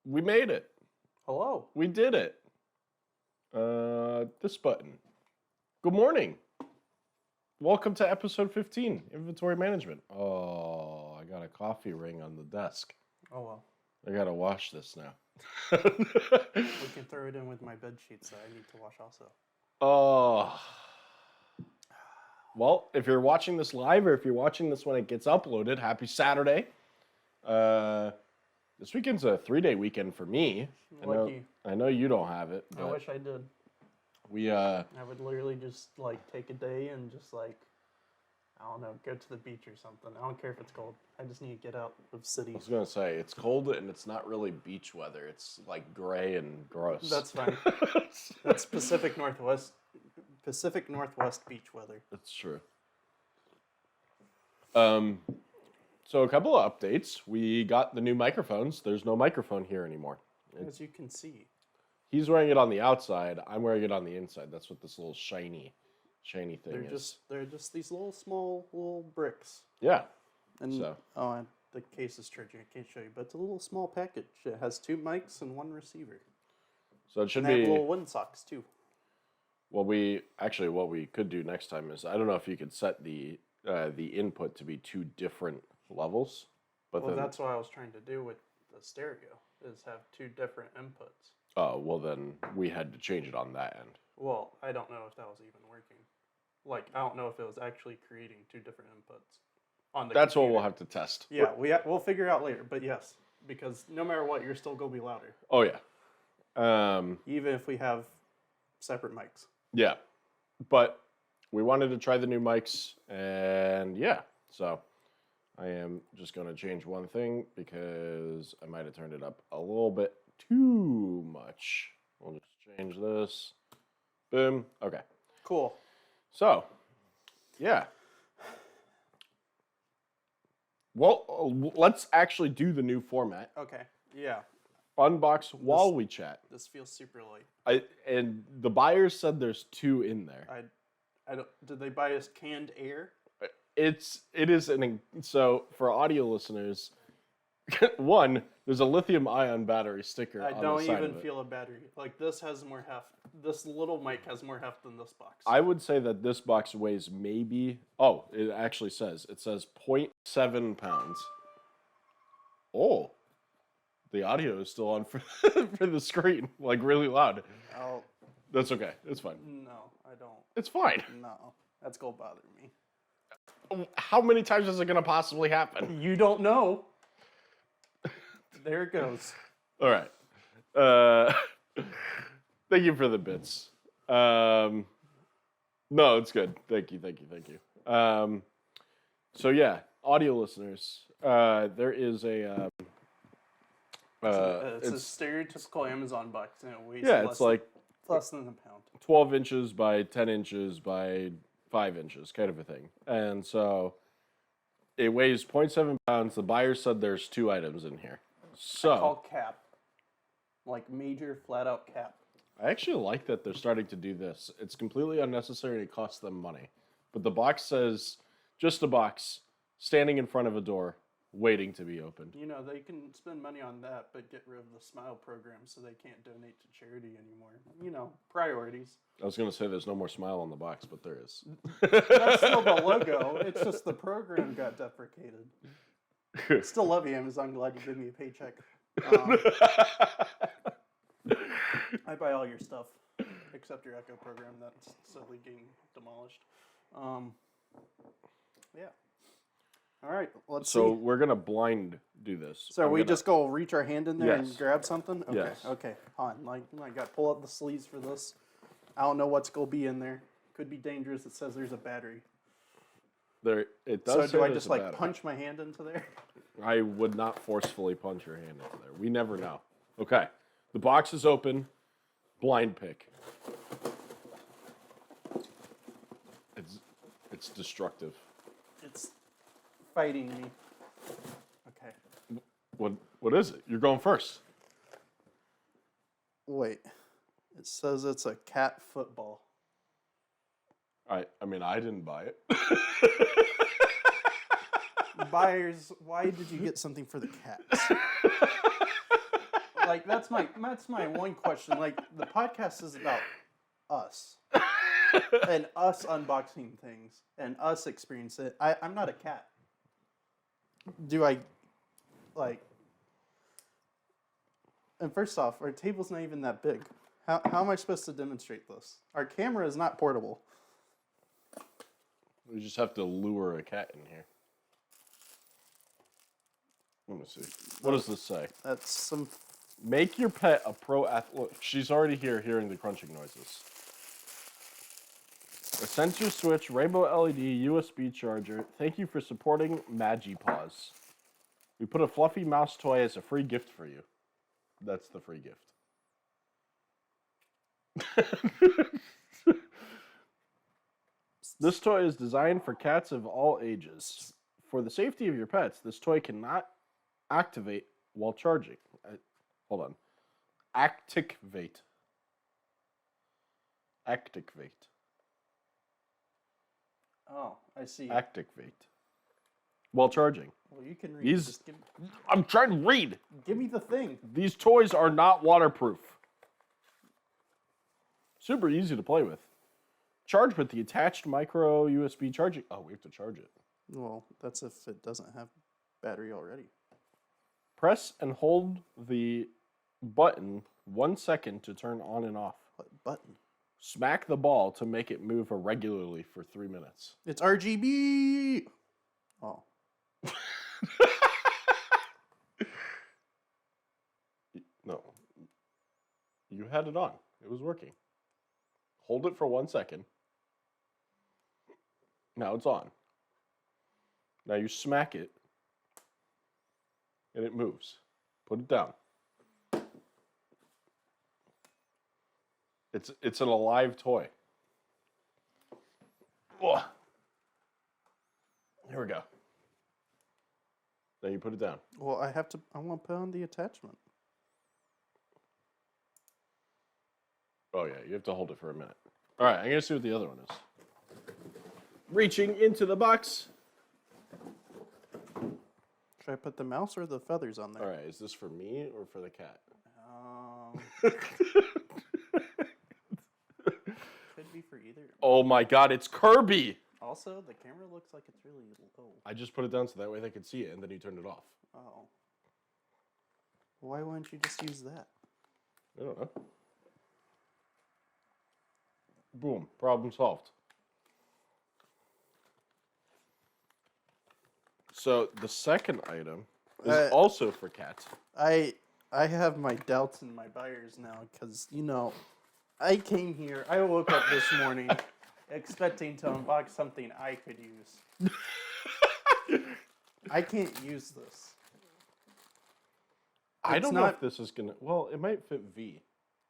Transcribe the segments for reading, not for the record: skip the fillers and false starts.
We made it. Hello. We did it. This button. Good morning. Welcome to episode 15, Inventory Management. Oh, I got a coffee ring on the desk. Oh, well. I gotta wash this now. We can throw it in with my bed sheets that I need to wash also. Oh. Well, if you're watching this live or if you're watching this when it gets uploaded, happy Saturday. This weekend's a 3-day weekend for me. Lucky. I know you don't have it. I wish I did. I would literally just take a day and just I don't know, go to the beach or something. I don't care if it's cold. I just need to get out of city. was gonna say it's cold and it's not really beach weather. It's like gray and gross. That's fine. That's Pacific Northwest beach weather. That's true. So a couple of updates. We got the new microphones. There's no microphone here anymore. As you can see. He's wearing it on the outside. I'm wearing it on the inside. That's what this little shiny thing is. They're just these little bricks. Yeah. And So. and the case is tricky. I can't show you, but it's a little small package. It has 2 mics and 1 receiver. So it should And they be. have little wind socks too. What we could do next time is, I don't know if you could set the input to be 2 different levels, but Well, then that's what I was trying to do with the stereo, is have 2 different inputs. oh well, then we had to change it on that end. Well, I don't know if that was even working. I don't know if it was actually creating 2 different inputs on the That's what computer. we'll have to test. Yeah, we'll figure out later, but yes, because no matter what, you're still going to be louder, Oh yeah. even if we have separate mics. Yeah, but we wanted to try the new mics, and yeah, so I am just going to change one thing because I might have turned it up a little bit too much. We'll just change this. Boom. Okay. Cool. So, yeah. Well, let's actually do the new format. Okay. Yeah. Unbox while we chat. This feels super light. And the buyers said there's 2 in there. I don't. Did they buy us canned air? So for audio listeners, one, there's a lithium ion battery sticker I on don't the side even of it. feel a battery. This has more heft. This little mic has more heft than this box. I would say that this box weighs maybe, it actually says 0.7 pounds. Oh, the audio is still on for, for the screen, really loud. Oh, That's okay. It's fine. no, I don't. It's fine. No, that's gonna bother me. How many times is it going to possibly happen? You don't know. There it goes. All right. Thank you for the bits. No, it's good. Thank you. So yeah, audio listeners, there is a. It's a stereotypical Amazon box, and it weighs less than a pound. 12 inches by 10 inches by 5 inches, kind of a thing. And so it weighs 0.7 pounds. The buyer said there's 2 items in here. So Called cap, major flat out cap. I actually like that they're starting to do this. It's completely unnecessary and it costs them money. But the box says, just a box, standing in front of a door, waiting to be opened. You know, they can spend money on that, but get rid of the Smile program so they can't donate to charity anymore. You know, priorities. I was going to say there's no more smile on the box, but there is. That's still the logo. It's just the program got deprecated. Still love you, Amazon. Glad you gave me a paycheck. I buy all your stuff, except your Echo program that's slowly getting demolished. Yeah. All right, let's see. So we're going to blind do this. So we just go reach our hand in there Yes. and grab something? Okay, Yes. okay. Hold on. I got to pull up the sleeves for this. I don't know what's going to be in there. Could be dangerous. It says there's a battery. It does So say do I there's just a battery. punch my hand into there? I would not forcefully punch your hand into there. We never know. Okay. The box is open. Blind pick. It's destructive. It's fighting me. Okay. What is it? You're going first. Wait. It says it's a cat football. I mean, I didn't buy it. Buyers, why did you get something for the cats? like that's my one question. Like the podcast is about us and us unboxing things and us experiencing it. I'm not a cat. Do I like? And first off, our table's not even that big. How am I supposed to demonstrate this? Our camera is not portable. We just have to lure a cat in here. Let me see. What does this say? That's some. Make your pet a pro athlete. Look, she's already here hearing the crunching noises. A sensor switch, rainbow LED, USB charger. Thank you for supporting Magipaws. We put a fluffy mouse toy as a free gift for you. That's the free gift. This toy is designed for cats of all ages. For the safety of your pets, this toy cannot activate while charging. Hold on. Activate. Activate. Oh, I see. Activate. While charging. Well, you can read. These. Just I'm trying to read. give me the thing. These toys are not waterproof. Super easy to play with. Charge with the attached micro USB charging. Oh, we have to charge it. Well, that's if it doesn't have battery already. Press and hold the button 1 second to turn on and off. What button? Smack the ball to make it move irregularly for 3 minutes. It's RGB. Oh. No. You had it on. It was working. Hold it for 1 second. Now it's on. Now you smack it. And it moves. Put it down. It's an alive toy. Ugh. Here we go. Now you put it down. Well, I want to put on the attachment. Oh yeah, you have to hold it for a minute. All right, I'm gonna see what the other one is. Reaching into the box. Should I put the mouse or the feathers on there? All right, is this for me or for the cat? Could be for either. Oh my God, it's Kirby! Also, the camera looks like it's really low. I just put it down so that way they could see it, and then you turned it off. Oh. Why wouldn't you just use that? I don't know. Boom, problem solved. So the second item is also for cats. I have my doubts and my buyers now because, I came here, I woke up this morning expecting to unbox something I could use. I can't use this. I It's don't know not- if this is gonna. Well, it might fit V,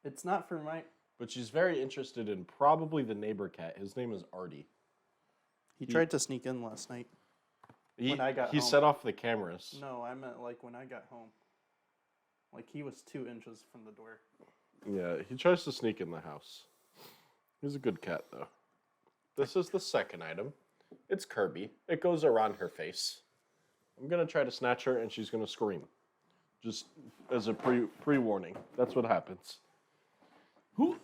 It's not for my. but she's very interested in probably the neighbor cat. His name is Artie. He tried to sneak in last night. He, When I got he home. set off the cameras. No, I meant like when I got home. Like he was 2 inches from the door. Yeah, he tries to sneak in the house. He's a good cat, though. This is the second item. It's Kirby. It goes around her face. I'm gonna try to snatch her, and she's gonna scream. Just as a pre-warning. That's what happens. All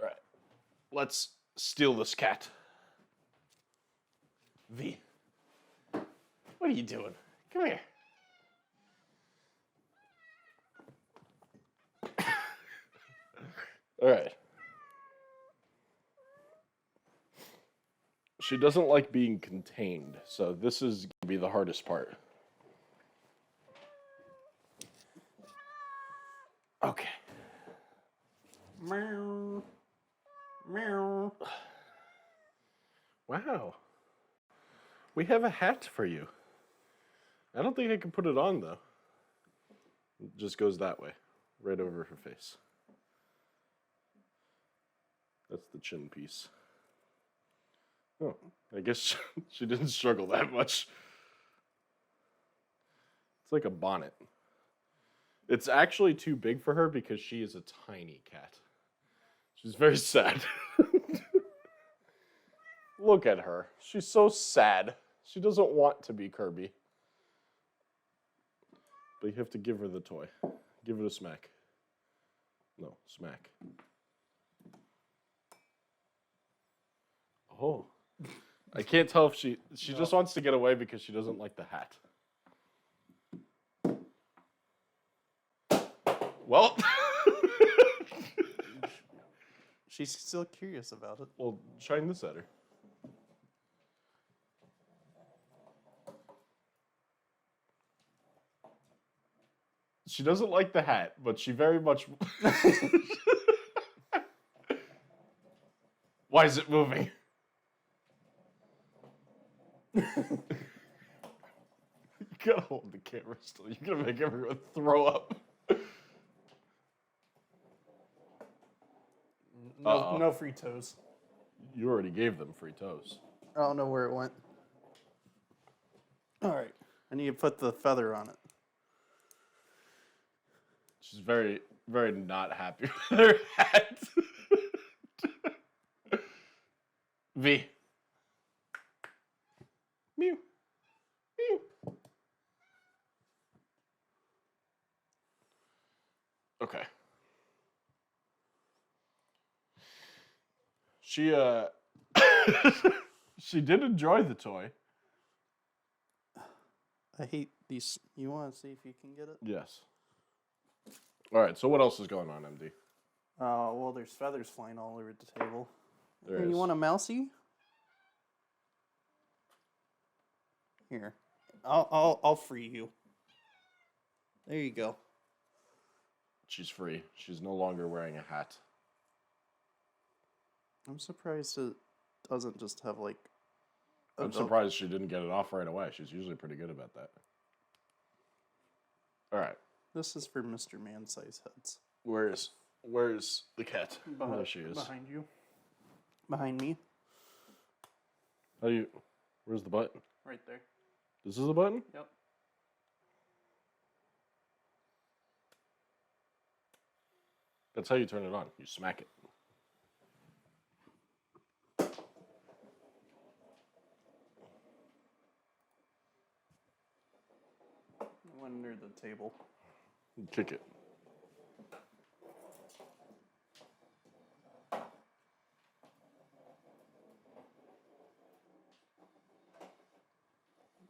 right, let's steal this cat. V. What are you doing? Come here. All right. She doesn't like being contained, so this is going to be the hardest part. Okay. Meow. Meow. Wow. We have a hat for you. I don't think I can put it on, though. It just goes that way, right over her face. That's the chin piece. Oh, I guess she didn't struggle that much. It's like a bonnet. It's actually too big for her because she is a tiny cat. She's very sad. Look at her. She's so sad. She doesn't want to be Kirby. But you have to give her the toy. Give it a smack. No, smack. Oh. I can't tell if she just wants to get away because she doesn't like the hat. Well, She's still curious about it. well, shine this at her. She doesn't like the hat, but she very much. Why is it moving? You gotta hold the camera still. You're gonna make everyone throw up. No free toes. You already gave them free toes. I don't know where it went. All right. I need to put the feather on it. She's very, very not happy with her hat. V. Mew. Mew. Okay. She she did enjoy the toy. I hate these. You want to see if you can get it? Yes. All right. So what else is going on, MD? Well, there's feathers flying all over the table. There Here, is. you want a mousey? Here, I'll free you. There you go. She's free. She's no longer wearing a hat. I'm surprised it doesn't just have like. I'm surprised she didn't get it off right away. She's usually pretty good about that. All right. This is for Mr. Man-size heads. Where's the cat? There she is. Behind you. Behind me. How do you? Where's the button? Right there. This is the button? Yep. That's how you turn it on. You smack it. One under the table. You kick it.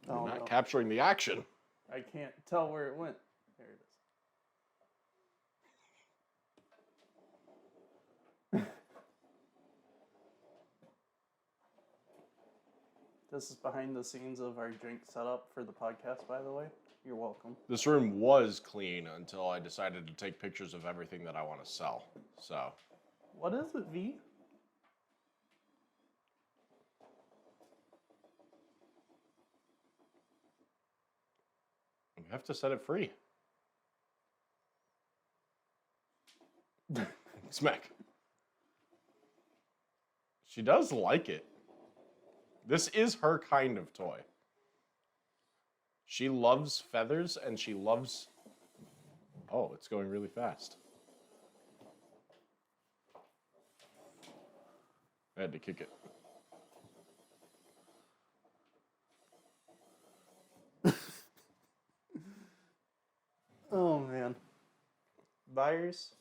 You're not capturing the action. I can't tell where it went. There it is. This is behind the scenes of our drink setup for the podcast, by the way. You're welcome. This room was clean until I decided to take pictures of everything that I want to sell. So, What is it, V? you have to set it free. Smack. She does like it. This is her kind of toy. She loves feathers and she loves... Oh, it's going really fast. I had to kick it. Oh, man. Buyers,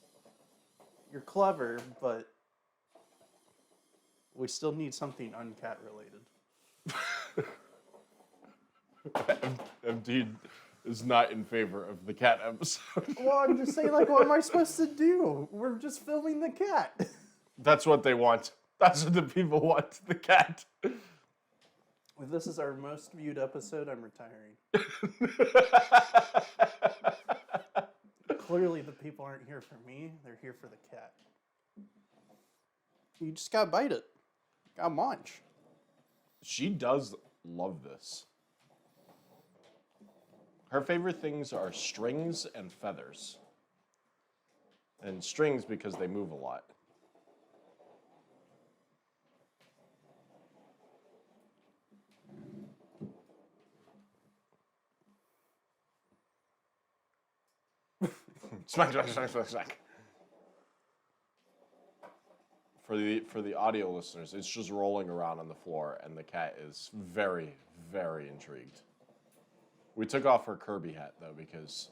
you're clever, but we still need something uncat related. MD is not in favor of the cat episode. Well, I'm just saying, like, what am I supposed to do? We're just filming the cat. That's what they want. That's what the people want, the cat. If this is our most viewed episode, I'm retiring. Clearly, the people aren't here for me. They're here for the cat. You just gotta bite it. Gotta munch. She does love this. Her favorite things are strings and feathers. And strings because they move a lot. Smack, smack, smack, smack, smack. For the audio listeners, it's just rolling around on the floor, and the cat is very, very intrigued. We took off her Kirby hat though because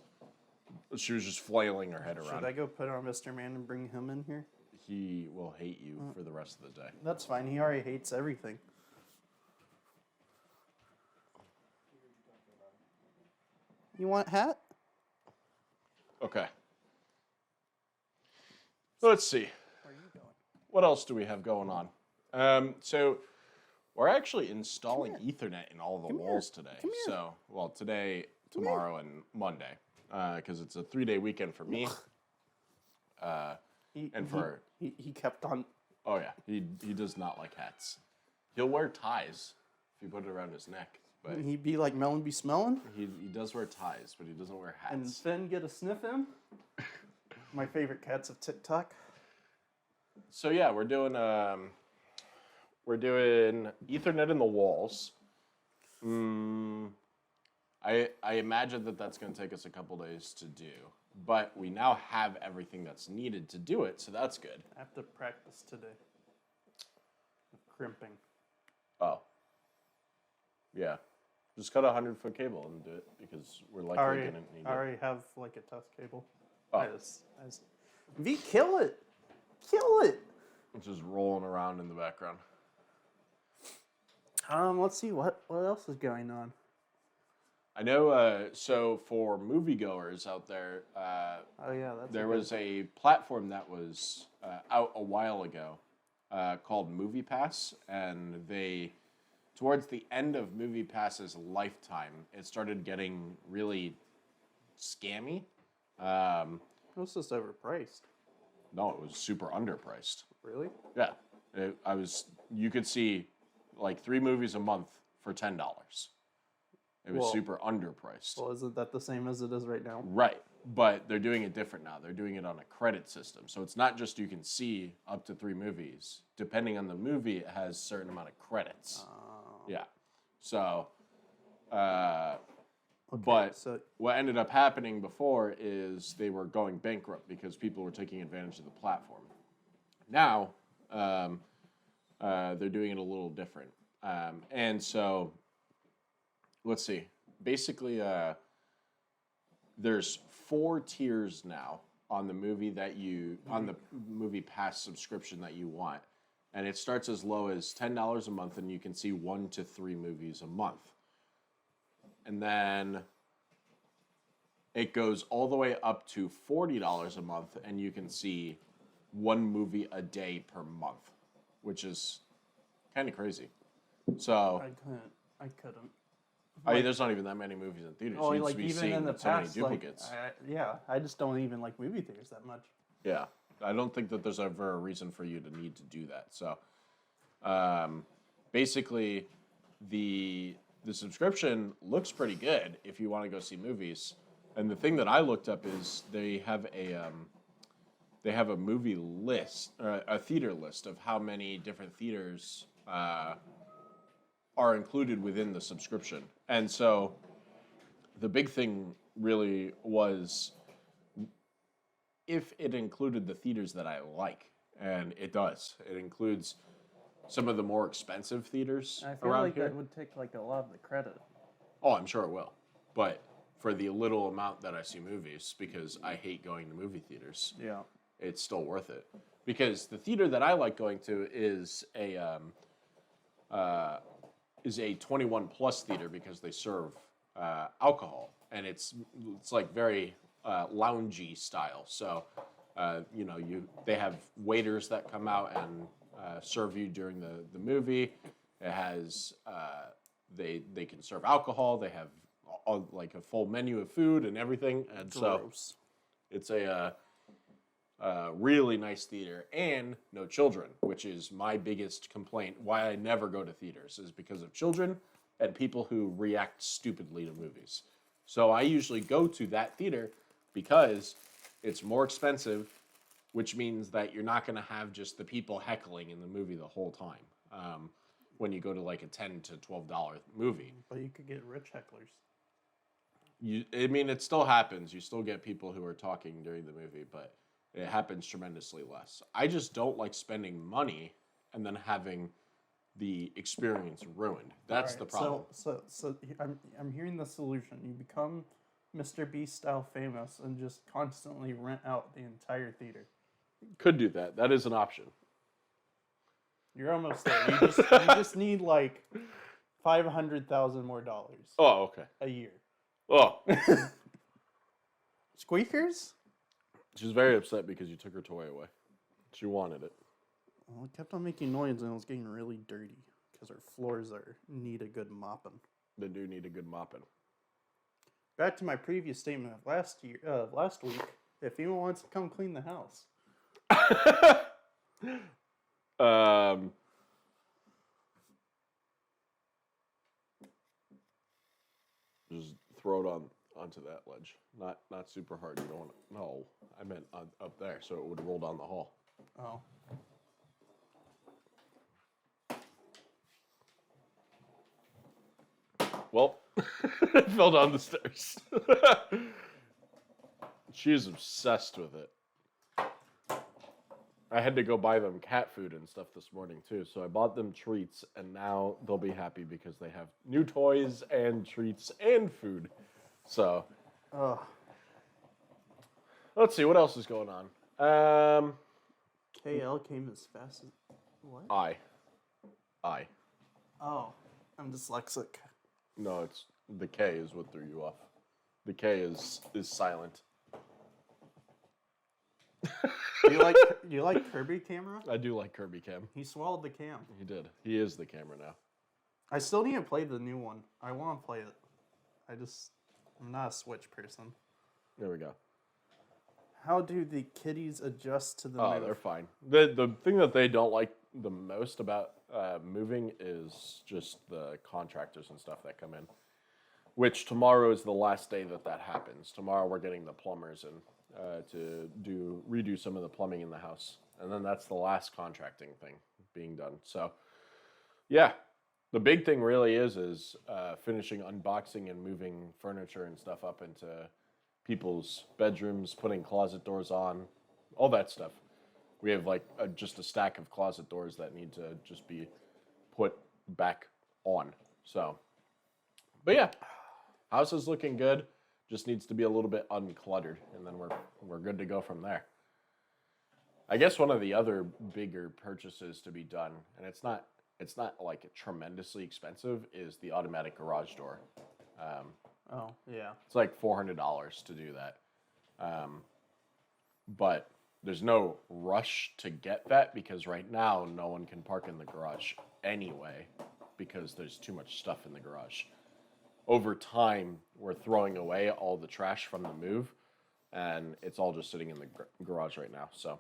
She was just flailing her head Should around. I go put on Mr. Man and bring him in here? He will hate you for the rest of the day. That's fine. He already hates everything. You want hat? Okay. Let's see. Where are you going? What else do we have going on? So we're actually installing Ethernet in all the walls today. Come here. So, well, today, tomorrow, and Monday, because it's a 3-day weekend for me. And for He kept on. oh yeah, he does not like hats. He'll wear ties if you put it around his neck, but He'd be like Melon be smelling, he does wear ties, but he doesn't wear and hats. Finn get a sniff in. My favorite cats of TikTok. So yeah, we're doing Ethernet in the walls. I imagine that that's going to take us a couple days to do, but we now have everything that's needed to do it, so that's good. I have to practice today. Crimping. Oh, yeah, just cut a 100-foot cable and do it because we're likely I going to need I it. already have like a test cable. Oh. I just V, kill it, kill it. It's just rolling around in the background. Let's see what else is going on. I know. So for moviegoers out there, Oh yeah, that's there a good- was a platform that was out a while ago called MoviePass, and they, towards the end of MoviePass's lifetime, it started getting really scammy. It was just overpriced. No, it was super underpriced. Really? Yeah, you could see like 3 movies a month for $10. It was Well- super underpriced. Well, isn't that the same as it is right now? Right, but they're doing it different now. They're doing it on a credit system. So it's not just you can see up to 3 movies. Depending on the movie, it has a certain amount of credits. Yeah. So, but So what ended up happening before is they were going bankrupt because people were taking advantage of the platform. Now, they're doing it a little different. And so, let's see. Basically, there's 4 tiers now on the on the Movie Pass subscription that you want, and it starts as low as $10 a month, and you can see 1 to 3 movies a month, and then it goes all the way up to $40 a month, and you can see 1 movie a day per month, which is kind of crazy. So I couldn't. I mean, there's not even that many movies in theaters. Oh, You'd like be even seeing in the so many past, like, duplicates. I just don't even like movie theaters that much. Yeah, I don't think that there's ever a reason for you to need to do that. So, basically, the subscription looks pretty good if you want to go see movies. And the thing that I looked up is they have a movie list, a theater list of how many different theaters are included within the subscription. And so, the big thing really was if it included the theaters that I like, and it does. It includes some of the more expensive theaters I feel around like here. that would take like a lot of the credit. Oh, I'm sure it will. But for the little amount that I see movies, because I hate going to movie theaters, Yeah. it's still worth it. Because the theater that I like going to is a 21 plus theater because they serve alcohol, and it's like very loungy style. So they have waiters that come out and serve you during the movie. It has they can serve alcohol. They have like a full menu of food and everything, and so Gross. it's a really nice theater and no children, which is my biggest complaint. Why I never go to theaters is because of children and people who react stupidly to movies. So I usually go to that theater because it's more expensive, which means that you're not going to have just the people heckling in the movie the whole time. When you go to like a $10 to $12 movie. But you could get rich hecklers. I mean, it still happens. You still get people who are talking during the movie, but it happens tremendously less. I just don't like spending money and then having the experience ruined. That's the problem. So I'm hearing the solution. You become Mr. Beast style famous and just constantly rent out the entire theater. Could do that. That is an option. You're almost there. You just need like $500,000 more Oh, okay. a year. Oh, Squeakers? she's very upset because you took her toy away. She wanted it. Well, it kept on making noise and it was getting really dirty because our floors need a good mopping. They do need a good mopping. Back to my previous statement of last week. If anyone wants to come clean the house, just throw it onto that ledge. Not super hard. You don't want to. No, I meant up there, so it would roll down the hall. oh, Well, it fell down the stairs. She is obsessed with it. I had to go buy them cat food and stuff this morning too, so I bought them treats, and now they'll be happy because they have new toys and treats and food. So, let's see what else is going on. KL came as fast as what? I. Oh, I'm dyslexic. No, it's the K is what threw you off. The K is silent. You like Kirby camera? I do like Kirby Cam. He swallowed the cam. He did. He is the camera now. I still need to play the new one. I want to play it. I'm not a Switch person. There we go. How do the kitties adjust to the Oh, move? they're fine. The thing that they don't like the most about moving is just the contractors and stuff that come in. Which tomorrow is the last day that happens. Tomorrow we're getting the plumbers in to redo some of the plumbing in the house, and then that's the last contracting thing being done. So, yeah, the big thing really is finishing unboxing and moving furniture and stuff up into people's bedrooms, putting closet doors on, all that stuff. We have like just a stack of closet doors that need to just be put back on. So, but yeah, house is looking good. Just needs to be a little bit uncluttered, and then we're good to go from there. I guess one of the other bigger purchases to be done, and it's not like tremendously expensive, is the automatic garage door. Oh, yeah. It's like $400 to do that. But there's no rush to get that because right now no one can park in the garage anyway because there's too much stuff in the garage. Over time, we're throwing away all the trash from the move, and it's all just sitting in the garage right now. So,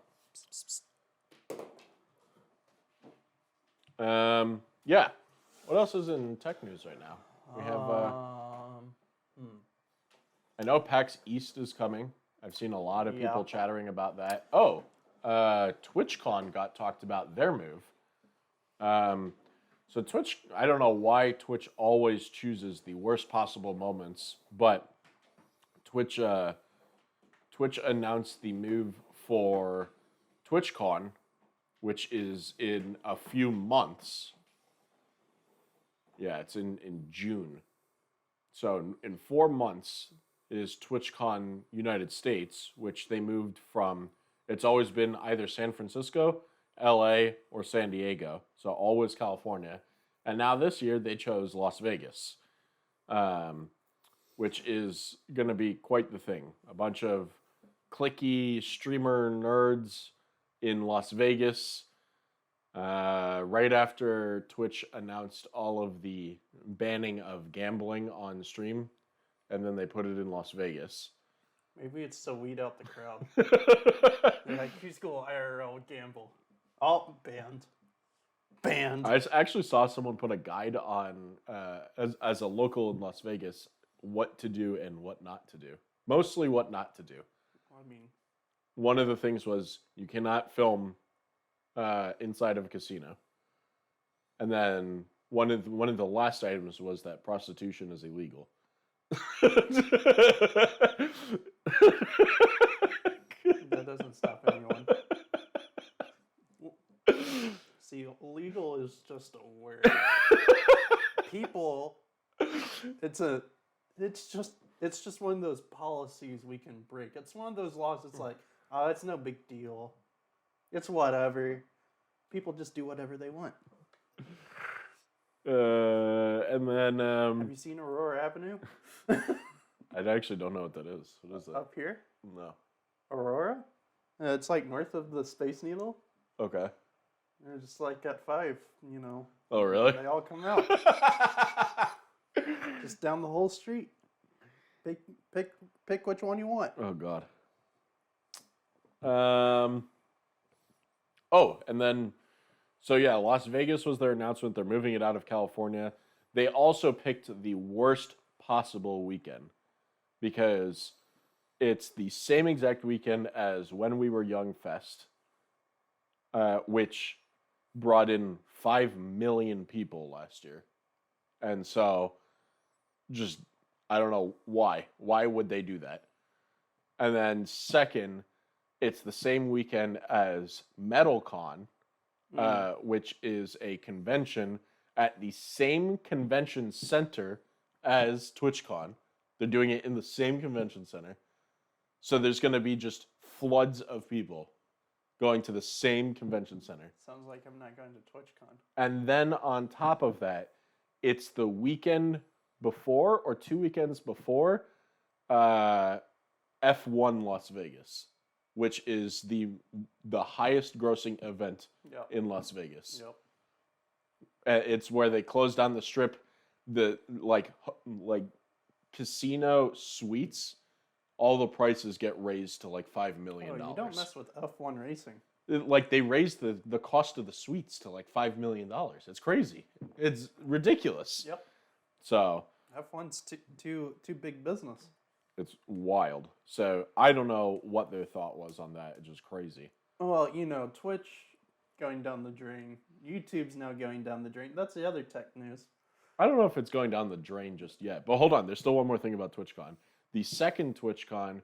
yeah. What else is in tech news right now? We have. I know PAX East is coming. I've seen a lot of people chattering about that. Oh, TwitchCon got talked about their move. So Twitch, I don't know why Twitch always chooses the worst possible moments, but Twitch announced the move for TwitchCon, which is in a few months. Yeah, it's in June. So in 4 months is TwitchCon United States, which they moved from, it's always been either San Francisco, LA, or San Diego. So always California. And now this year they chose Las Vegas, which is going to be quite the thing. A bunch of clicky streamer nerds in Las Vegas. Right after Twitch announced all of the banning of gambling on stream, and then they put it in Las Vegas. Maybe it's to weed out the crowd. They're like, who's going IRL gamble? Oh, banned. I actually saw someone put a guide on, as a local in Las Vegas, what to do and what not to do. Mostly what not to do. I mean, one of the things was you cannot film inside of a casino. And then one of the last items was that prostitution is illegal. that doesn't stop anyone. See, illegal is just a word. People, it's It's just one of those policies we can break. It's one of those laws. It's like, oh, it's no big deal. It's whatever. People just do whatever they want. And then Have you seen Aurora Avenue? I actually don't know what that is. What is that? Up here? No. Aurora? It's like north of the Space Needle. Okay. They're just like at 5, you know. Oh, really? They all come out. Just down the whole street. Pick which one you want. Oh, God. Oh, and then, so yeah, Las Vegas was their announcement. They're moving it out of California. They also picked the worst possible weekend because it's the same exact weekend as When We Were Young Fest, which brought in 5 million people last year. And so, just, I don't know why. Why would they do that? And then second, it's the same weekend as MetalCon, which is a convention at the same convention center as TwitchCon. They're doing it in the same convention center. So there's going to be just floods of people going to the same convention center. Sounds like I'm not going to TwitchCon. And then on top of that, it's the weekend before or 2 weekends before F1 Las Vegas, which is the highest grossing event in Las Vegas. Yep. It's where they close down the strip, the like casino suites. All the prices get raised to like $5 million. Oh, you don't mess with F1 racing. Like they raised the cost of the suites to like $5 million. It's crazy. It's ridiculous. Yep. So F1's too big business. it's wild. So I don't know what their thought was on that. It's just crazy. Well, you know, Twitch going down the drain. YouTube's now going down the drain. That's the other tech news. I don't know if it's going down the drain just yet. But hold on. There's still one more thing about TwitchCon. The second TwitchCon,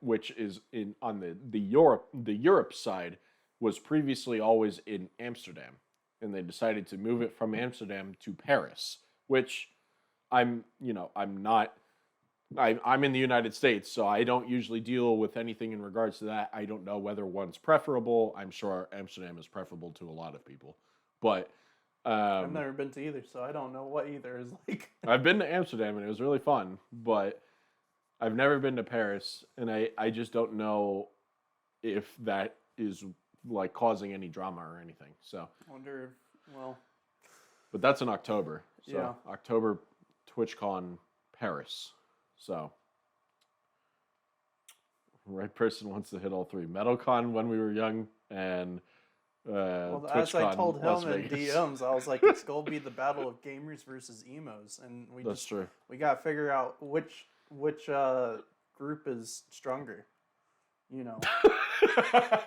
which is on the Europe side, was previously always in Amsterdam, and they decided to move it from Amsterdam to Paris. Which I'm in the United States, so I don't usually deal with anything in regards to that. I don't know whether one's preferable. I'm sure Amsterdam is preferable to a lot of people, but I've never been to either, so I don't know what either is like. I've been to Amsterdam and it was really fun, but I've never been to Paris, and I just don't know if that is like causing any drama or anything. So I wonder if, well, but that's in October. So yeah. October TwitchCon Paris. So right person wants to hit all three. MetalCon When We Were Young and well, as I TwitchCon told Las him in Vegas. DMs, I was like, it's going to be the battle of gamers versus emos, and That's true. we got to figure out which group is stronger. You know.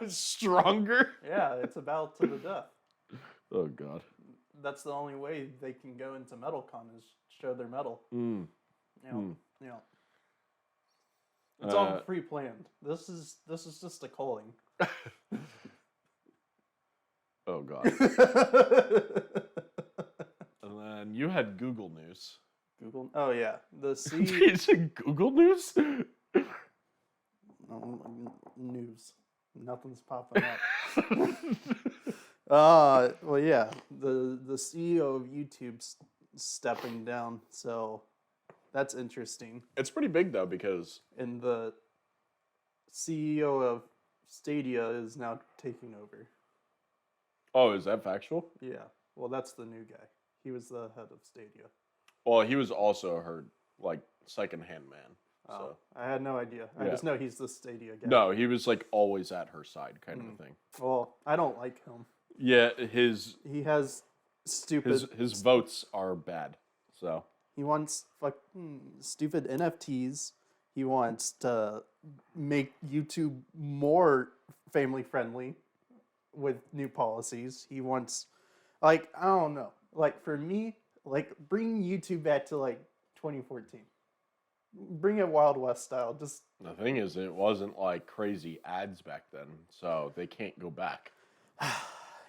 Stronger? Yeah, it's a battle to the death. Oh God. That's the only way they can go into MetalCon is show their metal. Mm. You know. It's all pre-planned. This is just a calling. Oh God. And then you had Google News. Google. Oh yeah, the C. Is it Google News? News. Nothing's popping up. Well, yeah, the CEO of YouTube's stepping down, so that's interesting. It's pretty big though because And the CEO of Stadia is now taking over. oh, is that factual? Yeah. Well, that's the new guy. He was the head of Stadia. Well, he was also her like second-hand man. So I had no idea. I Yeah. just know he's the Stadia guy. no, he was like always at her side, kind of a thing. Well, I don't like him. Yeah, his He has stupid. his votes are bad. So He wants stupid NFTs. He wants to make YouTube more family friendly with new policies. He wants, like, I don't know. Like, for me, like, bring YouTube back to, like, 2014. Bring it Wild West style. Just the thing is, it wasn't like crazy ads back then, so they can't go back.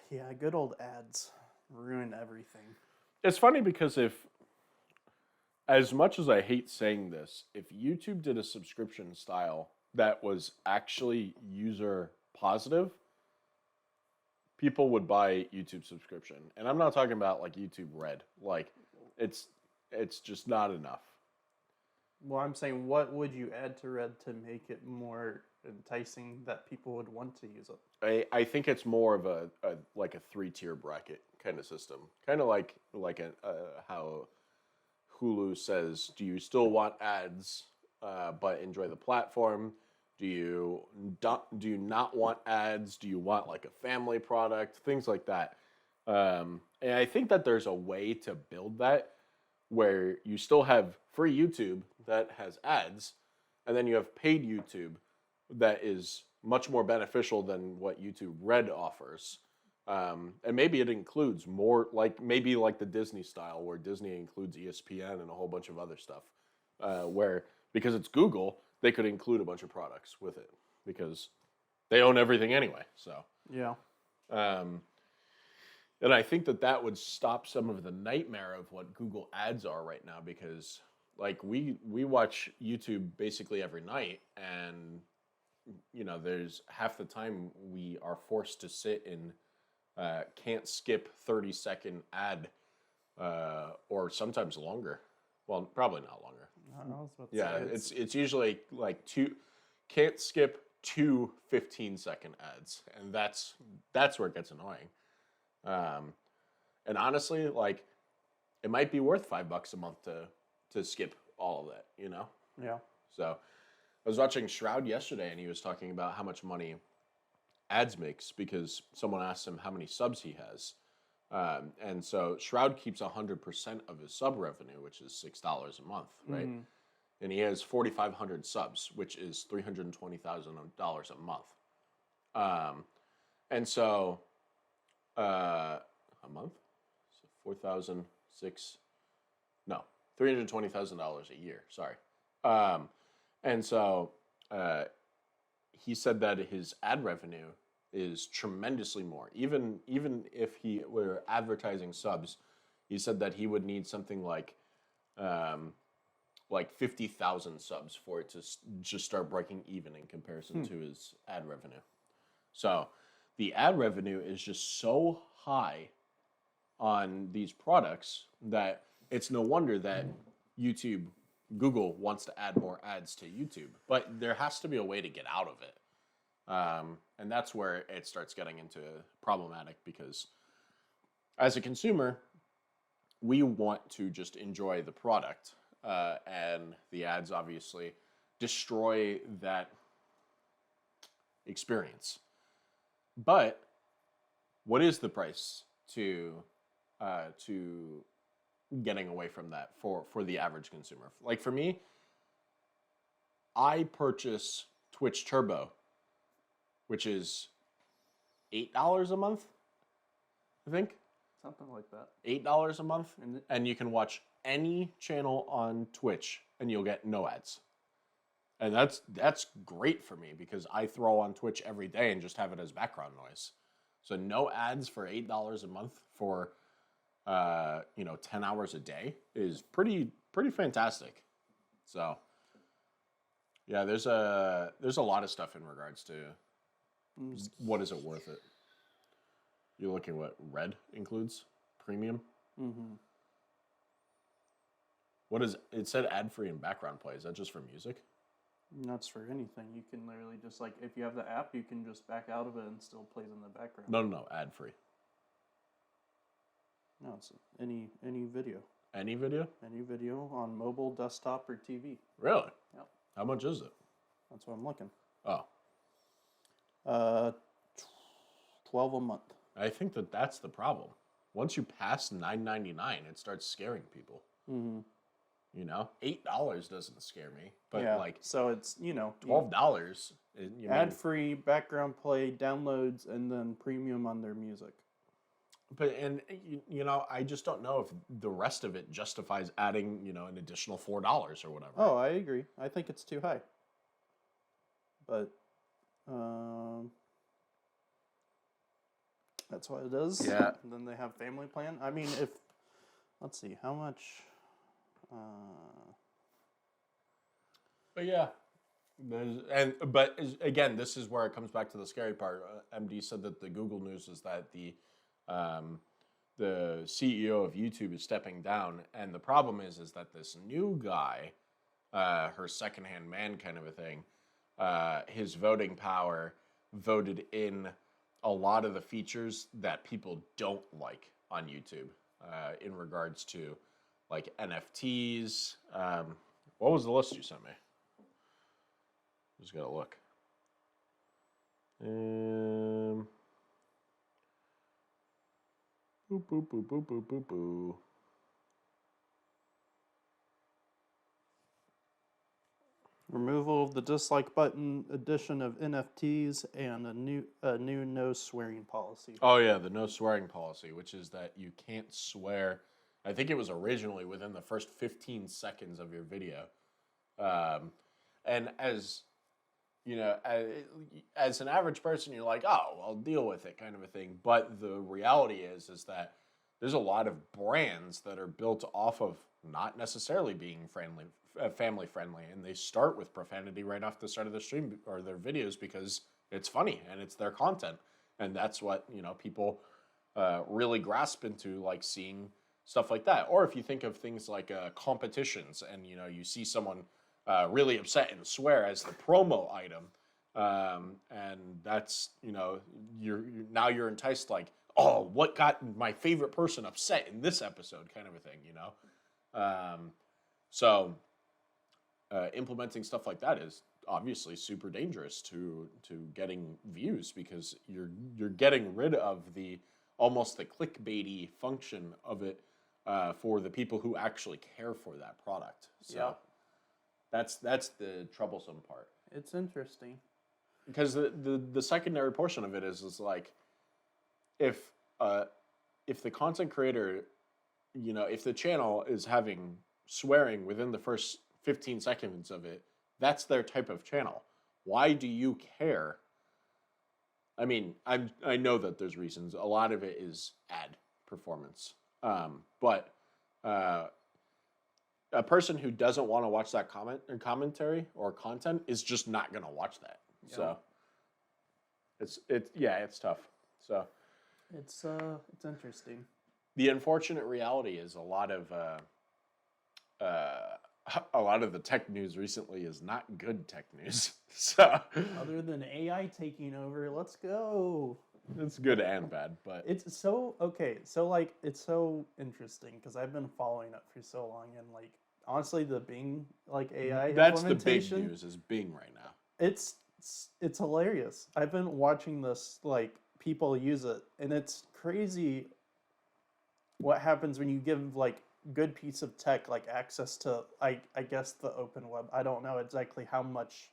yeah, good old ads ruin everything. It's funny because if as much as I hate saying this, if YouTube did a subscription style that was actually user positive, people would buy YouTube subscription. And I'm not talking about like YouTube Red. Like it's just not enough. Well, I'm saying, what would you add to Red to make it more enticing that people would want to use it? I think it's more of a like a 3-tier bracket kind of system. Kind of like how Hulu says, do you still want ads but enjoy the platform? Do you not want ads? Do you want like a family product? Things like that. And I think that there's a way to build that where you still have free YouTube that has ads, and then you have paid YouTube that is much more beneficial than what YouTube Red offers. And maybe it includes more, like maybe like the Disney style, where Disney includes ESPN and a whole bunch of other stuff. Where because it's Google, they could include a bunch of products with it because they own everything anyway. So Yeah. and I think that would stop some of the nightmare of what Google ads are right now because like we watch YouTube basically every night and there's half the time we are forced to sit in can't skip 30-second ad or sometimes longer. Well, probably not longer. I was about to Yeah, say, it's usually like can't skip 2 15-second ads, and that's where it gets annoying. And honestly, like it might be worth $5 a month to skip all of that, Yeah. So I was watching Shroud yesterday, and he was talking about how much money ads makes because someone asked him how many subs he has. And so Shroud keeps 100% of his sub revenue, which is $6 a month, right? Mhm. And he has 4,500 subs, which is $320,000 a month. And so a month, so 4,006, no, $320,000 a year. Sorry. And so he said that his ad revenue is tremendously more. Even if he were advertising subs, he said that he would need something like 50,000 subs for it to just start breaking even in comparison to his ad revenue. So the ad revenue is just so high on these products that it's no wonder that Google wants to add more ads to YouTube. But there has to be a way to get out of it. And that's where it starts getting into problematic because as a consumer, we want to just enjoy the product. And the ads obviously destroy that experience. But what is the price to getting away from that for the average consumer? Like for me, I purchase Twitch Turbo, which is $8 a month, I think. Something like that. $8 a month, and you can watch any channel on Twitch, and you'll get no ads. And that's great for me because I throw on Twitch every day and just have it as background noise. So no ads for $8 a month for 10 hours a day is pretty fantastic. So yeah, there's a lot of stuff in regards to what is it worth it. You're looking what Red includes premium. Mm-hmm. What is it said ad free and background play? Is that just for music? That's for anything. You can literally just like if you have the app, you can just back out of it and still plays in the background. No, ad free. No, it's any video. Any video? Any video on mobile, desktop, or TV. Really? Yep. How much is it? That's what I'm looking. Oh, 12 a month. I think that's the problem. Once you pass $9.99, it starts scaring people. Mm-hmm. $8 doesn't scare me, but yeah. like so it's $12. Ad free, background play, downloads, and then premium on their music. But I just don't know if the rest of it justifies adding an additional $4 or whatever. Oh, I agree. I think it's too high. But that's what it is. Yeah. And then they have family plan. I mean, let's see how much. But yeah, again, this is where it comes back to the scary part. MD said that the Google news is that the CEO of YouTube is stepping down, and the problem is that this new guy, her secondhand man kind of a thing, his voting power voted in a lot of the features that people don't like on YouTube, in regards to like NFTs. What was the list you sent me? Just gotta look. Boop, boop, boop, boop, boop, boop, boop. Removal of the dislike button, addition of NFTs, and a new no swearing policy. Oh yeah, the no swearing policy, which is that you can't swear. I think it was originally within the first 15 seconds of your video. And as you know, as an average person, you're like, oh, I'll deal with it, kind of a thing. But the reality is that there's a lot of brands that are built off of not necessarily being family friendly, and they start with profanity right off the start of the stream or their videos because it's funny and it's their content, and that's what people really grasp into, like seeing stuff like that. Or if you think of things like competitions, and you see someone really upset and swear as the promo item, and that's you're enticed, like, oh, what got my favorite person upset in this episode, kind of a thing, so implementing stuff like that is obviously super dangerous to getting views, because you're getting rid of almost the clickbaity function of it for the people who actually care for that product. So that's the troublesome part. It's interesting because the secondary portion of it is like, if the content creator, if the channel is having swearing within the first 15 seconds of it, that's their type of channel. Why do you care? I mean, I know that there's reasons. A lot of it is ad performance. But a person who doesn't want to watch that commentary or content is just not going to watch that. Yeah. So it's tough. So it's interesting. The unfortunate reality is a lot of the tech news recently is not good tech news. So other than AI taking over, let's go. It's good and bad, but it's so okay. So like, it's so interesting because I've been following it for so long, and like, honestly, the Bing AI that's implementation, the big news is Bing right now. It's hilarious. I've been watching this, like, people use it, and it's crazy what happens when you give like good piece of tech like access to I guess the open web. I don't know exactly how much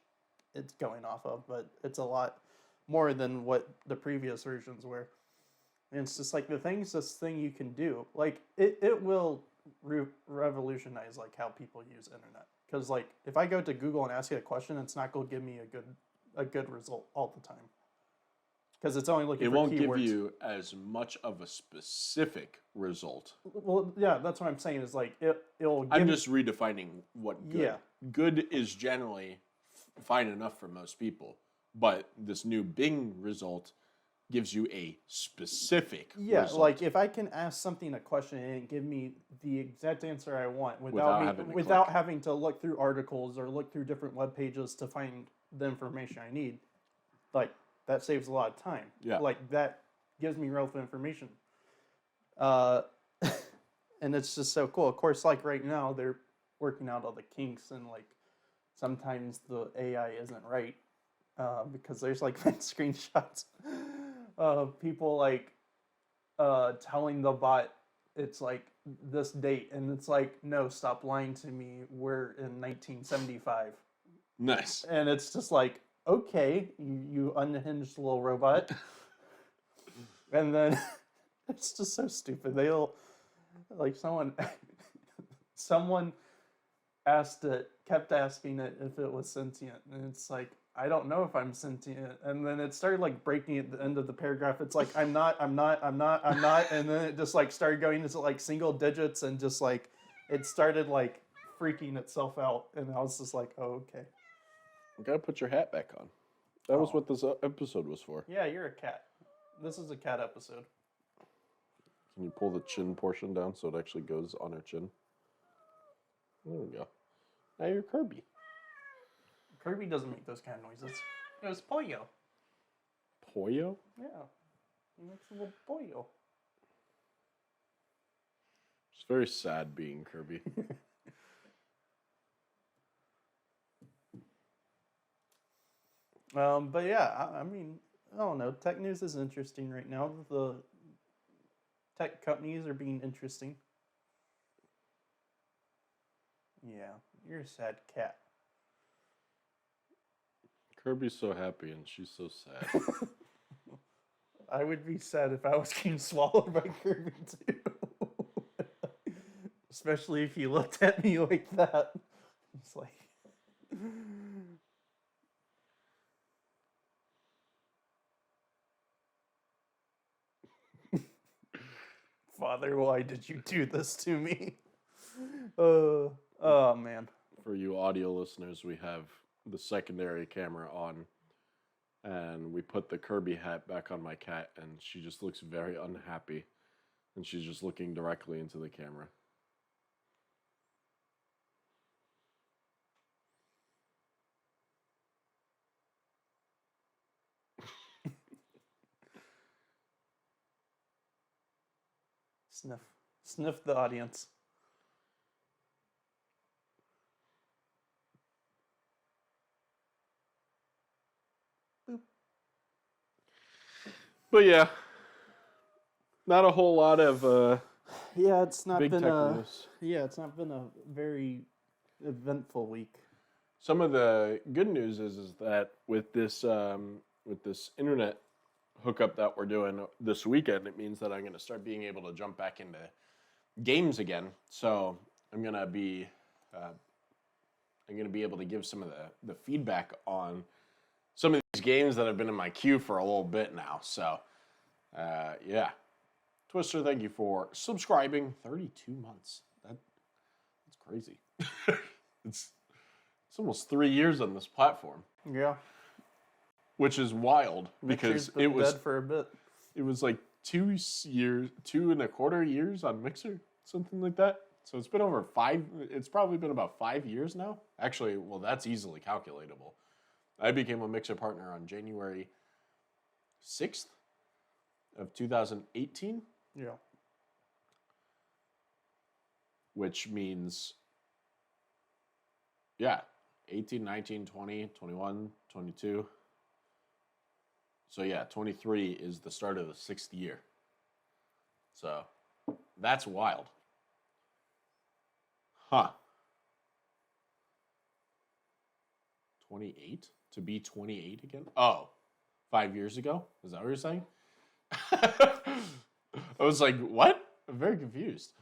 it's going off of, but it's a lot more than what the previous versions were. And it's just like this thing you can do, like it will revolutionize like how people use internet. Because like, if I go to Google and ask it a question, it's not going to give me a good result all the time, because it's only looking for keywords. It won't give you as much of a specific result. Well, yeah, that's what I'm saying, is like it'll give... I'm just redefining what good. Yeah. Good is generally fine enough for most people, but this new Bing result gives you a specific result. Like if I can ask something a question and it give me the exact answer I want without having to look through articles or look through different web pages to find the information I need, like, that saves a lot of time. Yeah. Like, that gives me relevant information. And it's just so cool. Of course, like right now, they're working out all the kinks, and like sometimes the AI isn't right, because there's like screenshots of people like telling the bot it's like this date, and it's like, no, stop lying to me, we're in 1975. Nice. And it's just like, okay, you unhinged little robot. And then it's just so stupid. They'll, like, someone kept asking it if it was sentient. And it's like, I don't know if I'm sentient. And then it started like breaking at the end of the paragraph. It's like, I'm not. And then it just like started going into like single digits, and just like, it started like freaking itself out, and I was just like, "Oh, okay." You gotta put your hat back on. That was Oh. what this episode was for. Yeah, you're a cat. This is a cat episode. Can you pull the chin portion down so it actually goes on her chin? There we go. Now you're Kirby. Kirby doesn't make those kind of noises. It was Pollo. Pollo? Yeah, he makes a little Pollo. It's very sad being Kirby. But yeah, I mean, I don't know. Tech news is interesting right now. The tech companies are being interesting. Yeah, you're a sad cat. Kirby's so happy and she's so sad. I would be sad if I was getting swallowed by Kirby too. Especially if you looked at me like that. It's like. Father, why did you do this to me? Oh man. For you audio listeners, we have the secondary camera on, and we put the Kirby hat back on my cat, and she just looks very unhappy, and she's just looking directly into the camera. Sniff the audience. Boop. But yeah, not a whole lot of Yeah, it's not big been tech a news. it's not been a very eventful week. Some of the good news is that with this internet hookup that we're doing this weekend, it means that I'm going to start being able to jump back into games again. So I'm going to be able to give some of the feedback on some of these games that have been in my queue for a little bit now. So yeah, Twister, thank you for subscribing. 32 months. That's crazy. It's almost 3 years on this platform, Yeah, which is wild because Mixer's been it was dead for a bit. it was like 2.25 years on Mixer, something like that. So it's been over 5. It's probably been about 5 years now. Actually, well, that's easily calculatable. I became a Mixer partner on January 6th of 2018, Yeah. which means, yeah, 18, 19, 20, 21, 22. So yeah, 23 is the start of the 6th year. So that's wild. Huh. 28? To be 28 again? Oh, 5 years ago? Is that what you're saying? I was like, what? I'm very confused.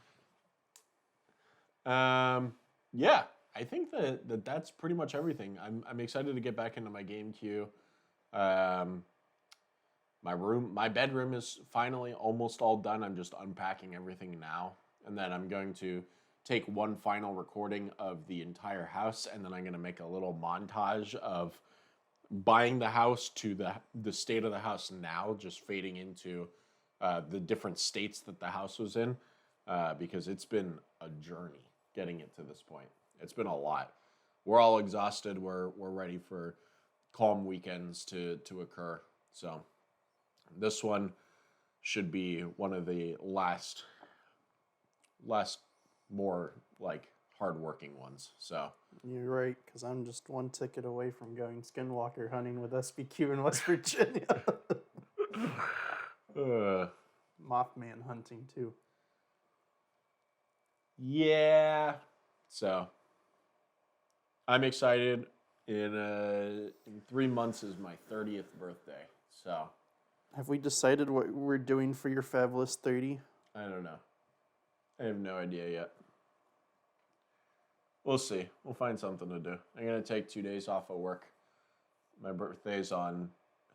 Yeah, I think that that's pretty much everything. I'm excited to get back into my game queue. My bedroom is finally almost all done. I'm just unpacking everything now. And then I'm going to take one final recording of the entire house, and then I'm going to make a little montage of buying the house to the state of the house now, just fading into the different states that the house was in, because it's been a journey getting it to this point. It's been a lot. We're all exhausted. We're ready for calm weekends to occur. So this one should be one of the last more like hardworking ones. So You're right, because I'm just one ticket away from going skinwalker hunting with SBQ in West Virginia. Mothman hunting too. Yeah. So I'm excited. In 3 months is my 30th birthday. So Have we decided what we're doing for your Fabulous 30? I don't know. I have no idea yet. We'll see. We'll find something to do. I'm going to take 2 days off of work. My birthday's on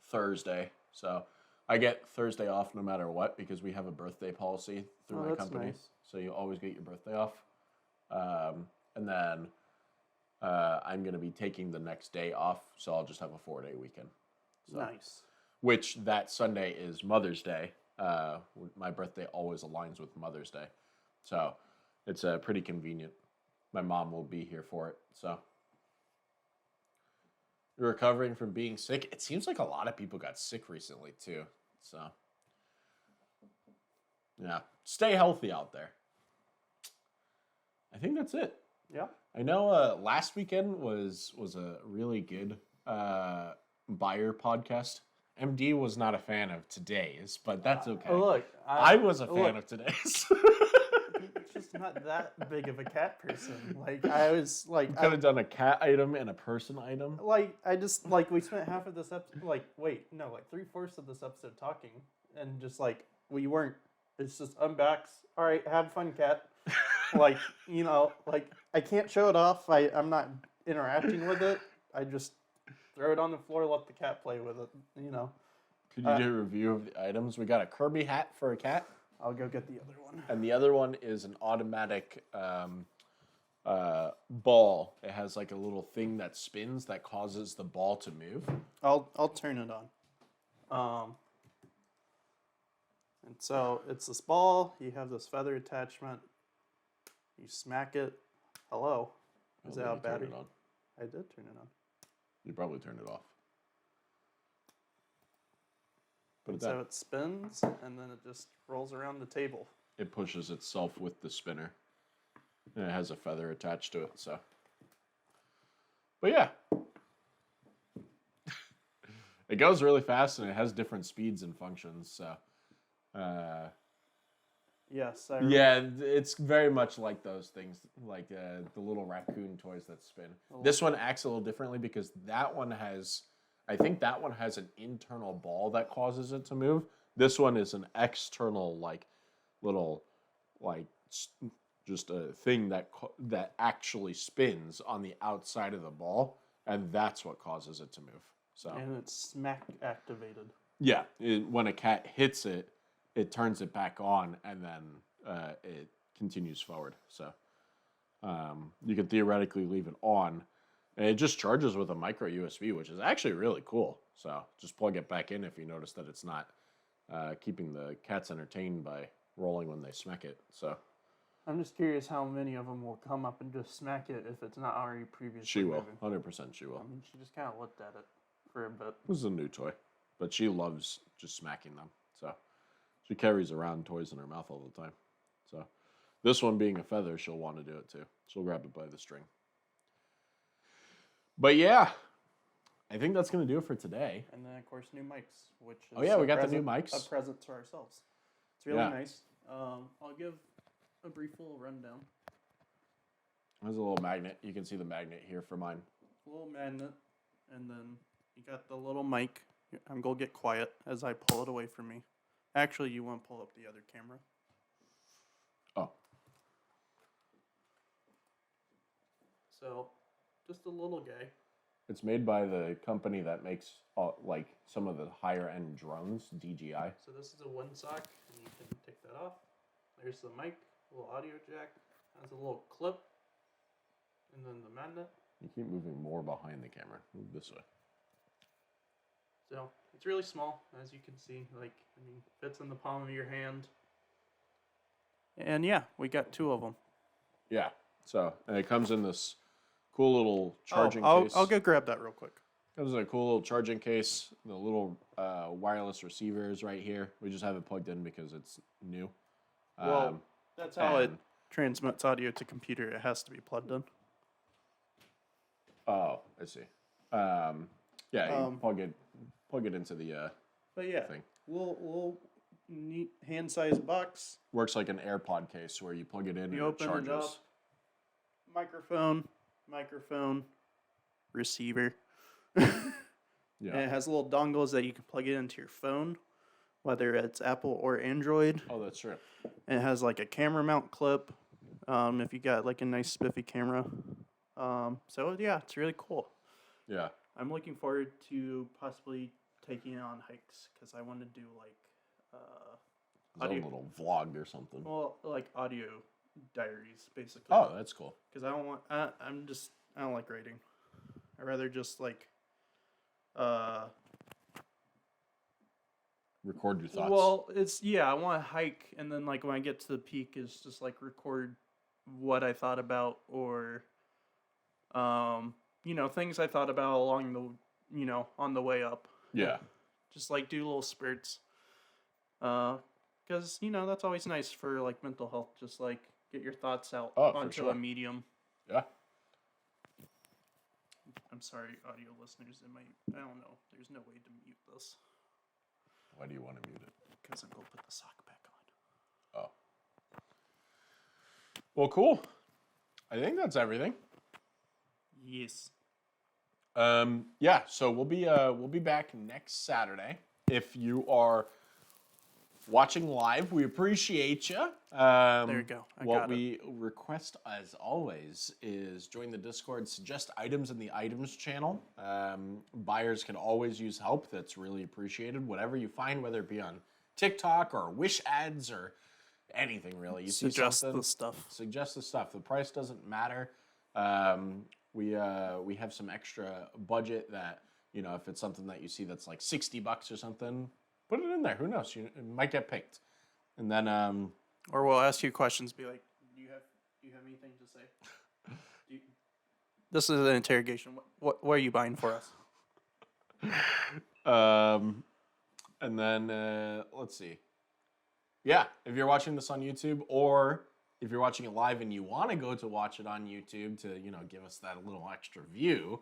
Thursday. So I get Thursday off no matter what because we have a birthday policy through my that's company. nice. So you always get your birthday off. and then I'm going to be taking the next day off, so I'll just have a 4-day weekend. So, Nice. which that Sunday is Mother's Day. My birthday always aligns with Mother's Day, so it's pretty convenient. My mom will be here for it. So, you're recovering from being sick. It seems like a lot of people got sick recently too. So, yeah, stay healthy out there. I think that's it. Yeah. I know last weekend was a really good buyer podcast. MD was not a fan of today's, but that's okay. Look, I was a fan of today's. You're just not that big of a cat person. Like I was like, We could have done a cat item and a person item. I just we spent half of this episode, like 3/4 of this episode talking, and just like we weren't. It's just unbox. All right, have fun, cat. Like I can't show it off. I'm not interacting with it. I just throw it on the floor, let the cat play with it. Could you do a review of the items? We got a Kirby hat for a cat. I'll go get the other one. And the other one is an automatic ball. It has like a little thing that spins that causes the ball to move. I'll turn it on. And so it's this ball. You have this feather attachment. You smack it. Hello. Is that how battery? Turn it on. I did turn it on. You probably turned it off. Put it So down. it spins and then it just rolls around the table. It pushes itself with the spinner. And it has a feather attached to it, so. But yeah. It goes really fast and it has different speeds and functions, so. Yes. Yeah, it's very much like those things, like the little raccoon toys that spin. This one acts a little differently because that one has, I think that one has an internal ball that causes it to move. This one is an external, like, little, like, just a thing that actually spins on the outside of the ball, and that's what causes it to move. So. And it's smack activated. Yeah, when a cat hits it, it turns it back on, and then it continues forward. So you can theoretically leave it on, and it just charges with a micro USB, which is actually really cool. So just plug it back in if you notice that it's not keeping the cats entertained by rolling when they smack it. So I'm just curious how many of them will come up and just smack it if it's not already previously she will, moving. 100% she will. I mean, she just kind of looked at it for a bit. This is a new toy, but she loves just smacking them. So she carries around toys in her mouth all the time. So this one being a feather, she'll want to do it too. She'll grab it by the string. But yeah, I think that's going to do it for today. And then, of course, new mics, which is Oh yeah, we got the new mics. A present to ourselves. It's really Yeah. nice. I'll give a brief little rundown. There's a little magnet. You can see the magnet here for mine. A little magnet, and then you got the little mic. I'm going to get quiet as I pull it away from me. Actually, you want to pull up the other camera. Oh. So, just a little guy. It's made by the company that makes like some of the higher end drones, DJI. So this is a one sock, and you can take that off. There's the mic, a little audio jack, has a little clip, and then the magnet. You keep moving more behind the camera. Move this way. So it's really small, as you can see. Fits in the palm of your hand. And yeah, we got two of them. Yeah. So, and it comes in this cool little charging case. I'll go grab that real quick. Comes in a cool little charging case. The little wireless receiver is right here. We just have it plugged in because it's new. Well, that's how it and- transmits audio to computer. It has to be plugged in. Oh, I see. Yeah, you plug it into the But yeah, thing. little neat hand-sized box. Works like an AirPod case where you plug it in and You it open charges. it up. Microphone, receiver. Yeah. And it has little dongles that you can plug it into your phone, whether it's Apple or Android. Oh, that's true. And it has like a camera mount clip, if you got like a nice spiffy camera. So yeah, it's really cool. Yeah. I'm looking forward to possibly taking it on hikes because I want to do like It's a little vlog or something. like audio diaries, basically. Oh, that's cool. Because I don't want. I don't like writing. I rather just like. Record your thoughts. Well, I want to hike, and then like when I get to the peak, is just like record what I thought about, or, things I thought about along the, on the way up. Yeah. Just like do little spurts. Because that's always nice for like mental health. Just like get your thoughts out onto a medium. Yeah. I'm sorry, audio listeners. I don't know. There's no way to mute this. Why do you want to mute it? Because I'm going to put the sock back on. Oh. Well, cool. I think that's everything. Yes. Yeah, so we'll be back next Saturday. If you are watching live, we appreciate you. There you go. What we request, as always, is join the Discord, suggest items in the items channel. Buyers can always use help. That's really appreciated. Whatever you find, whether it be on TikTok or Wish ads or anything, really. You suggest see something, the stuff. Suggest the stuff. The price doesn't matter. We have some extra budget that, if it's something that you see that's like $60 or something, put it in there. Who knows? It might get picked. And then or we'll ask you questions. Be like, do you have anything to say? This is an interrogation. What are you buying for us? And then let's see. Yeah, if you're watching this on YouTube, or if you're watching it live and you want to go to watch it on YouTube to give us that little extra view,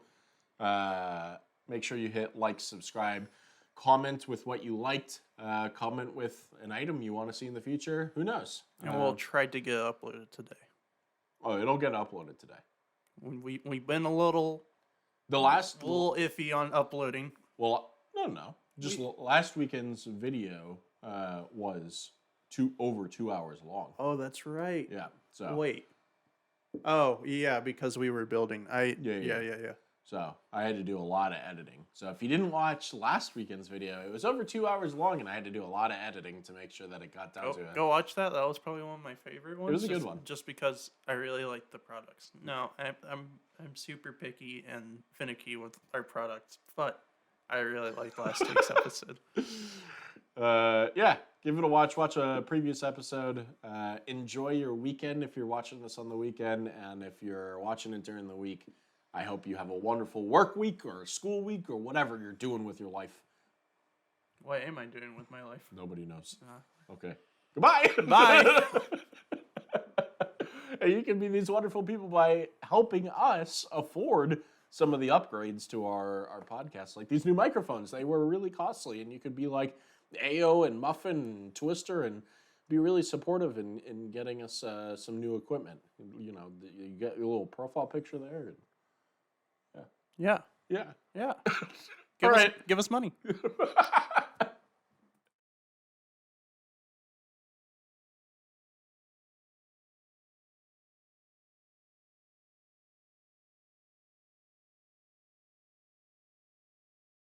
make sure you hit like, subscribe. Comment with what you liked. Comment with an item you want to see in the future. Who knows? And we'll try to get it uploaded today. Oh, it'll get uploaded today. We've been a little iffy on uploading. Well, no. Just last weekend's video was over 2 hours long. Oh, that's right. Yeah. So wait. Oh, yeah, because we were building. Yeah. So I had to do a lot of editing. So if you didn't watch last weekend's video, it was over 2 hours long, and I had to do a lot of editing to make sure that it got down to it. Go watch that. That was probably one of my favorite ones. It was a good one. Just because I really like the products. No, I'm super picky and finicky with our products, but I really liked last week's episode. Yeah, give it a watch. Watch a previous episode. Enjoy your weekend if you're watching this on the weekend, and if you're watching it during the week, I hope you have a wonderful work week or school week or whatever you're doing with your life. What am I doing with my life? Nobody knows. Okay. Goodbye. Bye. And you can be these wonderful people by helping us afford some of the upgrades to our podcast. Like these new microphones, they were really costly, and you could be like AO and Muffin and Twister and be really supportive in getting us some new equipment. You get your little profile picture there. Yeah. Yeah. All right. Give us money.